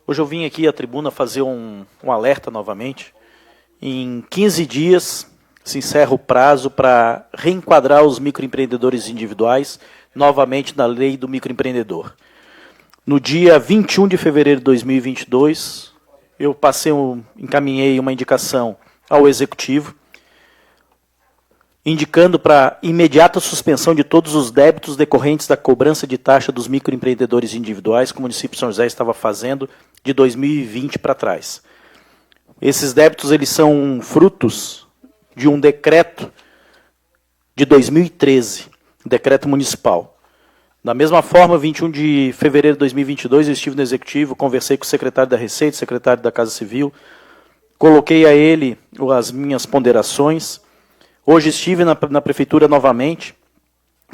Hoje eu vim aqui à tribuna fazer um alerta novamente. Em 15 dias se encerra o prazo para reenquadrar os microempreendedores individuais novamente na lei do microempreendedor. No dia 21 de fevereiro de 2022, eu encaminhei uma indicação ao Executivo, indicando para imediata suspensão de todos os débitos decorrentes da cobrança de taxa dos microempreendedores individuais que o município de São José estava fazendo de 2020 para trás. Esses débitos eles são frutos de um decreto de 2013, decreto municipal. Da mesma forma, 21 de fevereiro de 2022, eu estive no Executivo, conversei com o secretário da Receita, secretário da Casa Civil, coloquei a ele as minhas ponderações. Hoje estive na Prefeitura novamente,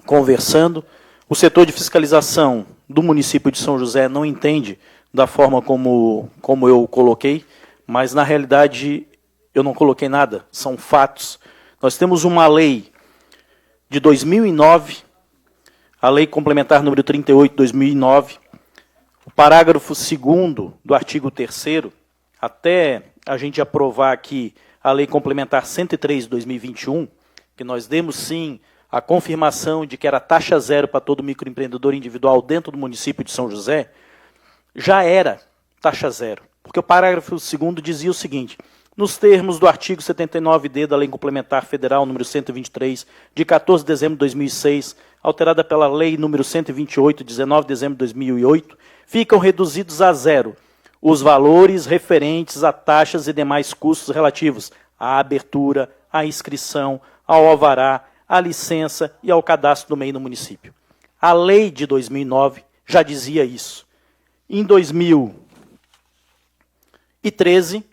conversando. O setor de fiscalização do município de São José não entende da forma como eu coloquei, mas, na realidade, eu não coloquei nada, são fatos. Nós temos uma lei de 2009, a Lei Complementar número 38 de 2009, o parágrafo 2º do artigo 3º, até a gente aprovar aqui a Lei Complementar 103 de 2021, que nós demos, sim, a confirmação de que era taxa zero para todo microempreendedor individual dentro do município de São José, já era taxa zero. Porque o parágrafo 2º dizia o seguinte: nos termos do artigo 79D da Lei Complementar Federal número 123, de 14 de dezembro de 2006, alterada pela Lei número 128, de 19 de dezembro de 2008, ficam reduzidos a zero os valores referentes a taxas e demais custos relativos à abertura, à inscrição, ao alvará, à licença e ao cadastro do MEI no município. A lei de 2009 já dizia isso. Em 2013,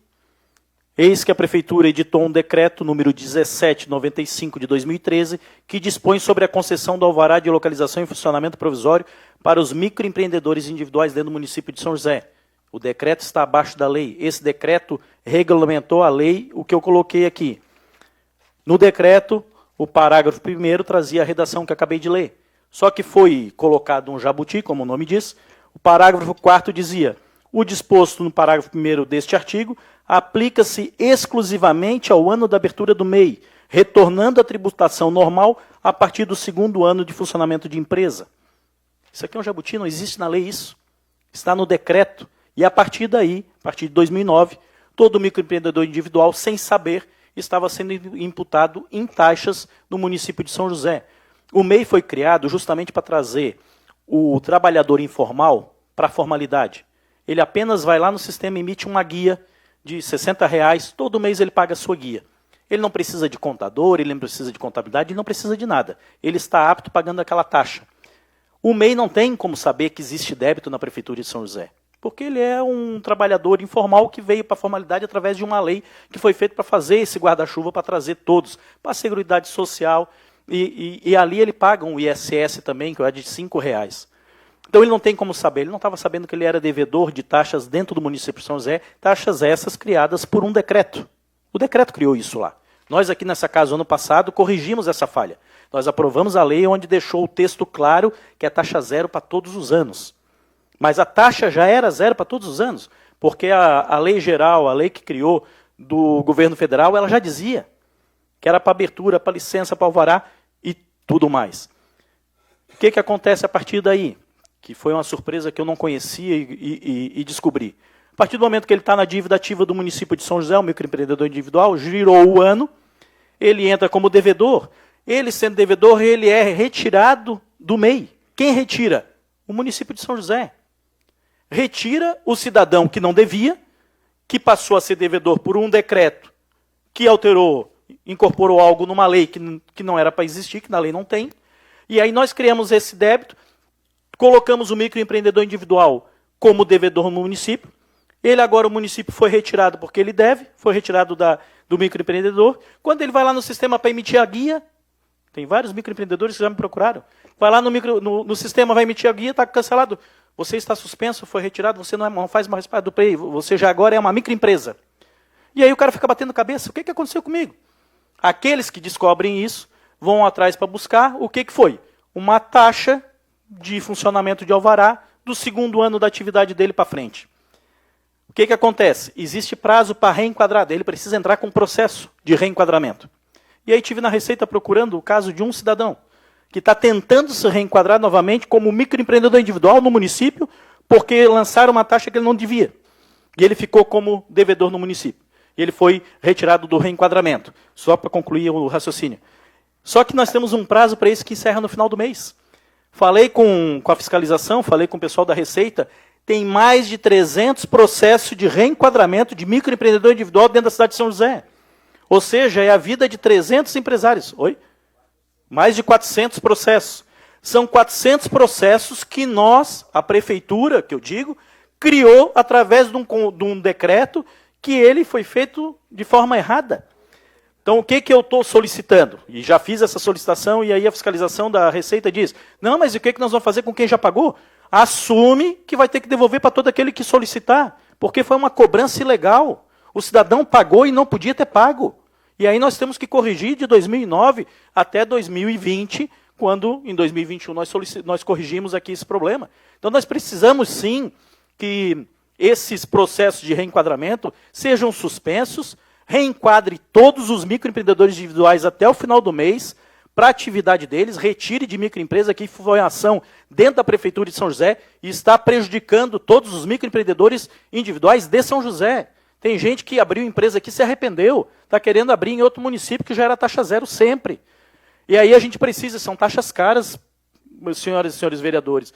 eis que a Prefeitura editou um decreto número 1795 de 2013, que dispõe sobre a concessão do alvará de localização e funcionamento provisório para os microempreendedores individuais dentro do município de São José. O decreto está abaixo da lei. Esse decreto regulamentou a lei, o que eu coloquei aqui. No decreto, o parágrafo 1º trazia a redação que acabei de ler. Só que foi colocado um jabuti, como o nome diz. O parágrafo 4º dizia: o disposto no parágrafo 1º deste artigo aplica-se exclusivamente ao ano da abertura do MEI, retornando à tributação normal a partir do 2º ano de funcionamento de empresa. Isso aqui é um jabuti, não existe na lei isso. Está no decreto. E a partir daí, a partir de 2009, todo microempreendedor individual, sem saber, estava sendo imputado em taxas no município de São José. O MEI foi criado justamente para trazer o trabalhador informal para a formalidade. Ele apenas vai lá no sistema e emite uma guia de R$60, todo mês ele paga a sua guia. Ele não precisa de contador, ele não precisa de contabilidade, ele não precisa de nada. Ele está apto pagando aquela taxa. O MEI não tem como saber que existe débito na Prefeitura de São José, porque ele é um trabalhador informal que veio para a formalidade através de uma lei que foi feita para fazer esse guarda-chuva, para trazer todos, para a Seguridade Social, e ali ele paga um ISS também, que é de R$5. Então ele não tem como saber, ele não estava sabendo que ele era devedor de taxas dentro do município de São José, taxas essas criadas por um decreto. O decreto criou isso lá. Nós aqui nessa casa, ano passado, corrigimos essa falha. Nós aprovamos a lei onde deixou o texto claro que é taxa zero para todos os anos. Mas a taxa já era zero para todos os anos, porque a lei geral, a lei que criou do governo federal, ela já dizia que era para abertura, para licença, para alvará e tudo mais. O que acontece a partir daí? Que foi uma surpresa que eu não conhecia e descobri. A partir do momento que ele está na dívida ativa do município de São José, o microempreendedor individual, girou o ano, ele entra como devedor, ele sendo devedor, ele é retirado do MEI. Quem retira? O município de São José. Retira o cidadão que não devia, que passou a ser devedor por um decreto que alterou, incorporou algo numa lei que não era para existir, que na lei não tem, e aí nós criamos esse débito, colocamos o microempreendedor individual como devedor no município, ele agora, o município foi retirado porque ele deve, foi retirado do microempreendedor, quando ele vai lá no sistema para emitir a guia, tem vários microempreendedores que já me procuraram, vai lá no sistema, vai emitir a guia, está cancelado, você está suspenso, foi retirado, você não faz mais parte do PEI, você já agora é uma microempresa. E aí o cara fica batendo cabeça, o que aconteceu comigo? Aqueles que descobrem isso, vão atrás para buscar, o que foi? Uma taxa de funcionamento de alvará do 2º ano da atividade dele para frente. que acontece? Existe prazo para reenquadrar, ele precisa entrar com um processo de reenquadramento. E aí tive na Receita procurando o caso de um cidadão que está tentando se reenquadrar novamente como microempreendedor individual no município, porque lançaram uma taxa que ele não devia. E ele ficou como devedor no município. E ele foi retirado do reenquadramento, só para concluir o raciocínio. Só que nós temos um prazo para isso que encerra no final do mês. Falei com a fiscalização, falei com o pessoal da Receita, tem mais de 300 processos de reenquadramento de microempreendedor individual dentro da cidade de São José. Ou seja, é a vida de 300 empresários. Oi? Mais de 400 processos. São 400 processos que nós, a prefeitura, que eu digo, criou através de um decreto que ele foi feito de forma errada. Então, o que eu estou solicitando? E já fiz essa solicitação e aí a fiscalização da Receita diz, não, mas o que nós vamos fazer com quem já pagou? Assume que vai ter que devolver para todo aquele que solicitar, porque foi uma cobrança ilegal. O cidadão pagou e não podia ter pago. E aí nós temos que corrigir de 2009 até 2020, quando em 2021 nós corrigimos aqui esse problema. Então nós precisamos sim que esses processos de reenquadramento sejam suspensos, reenquadre todos os microempreendedores individuais até o final do mês, para a atividade deles, retire de microempresa, que foi uma ação dentro da Prefeitura de São José, e está prejudicando todos os microempreendedores individuais de São José. Tem gente que abriu empresa aqui e se arrependeu, está querendo abrir em outro município que já era taxa zero sempre. E aí a gente precisa, são taxas caras, senhoras e senhores vereadores,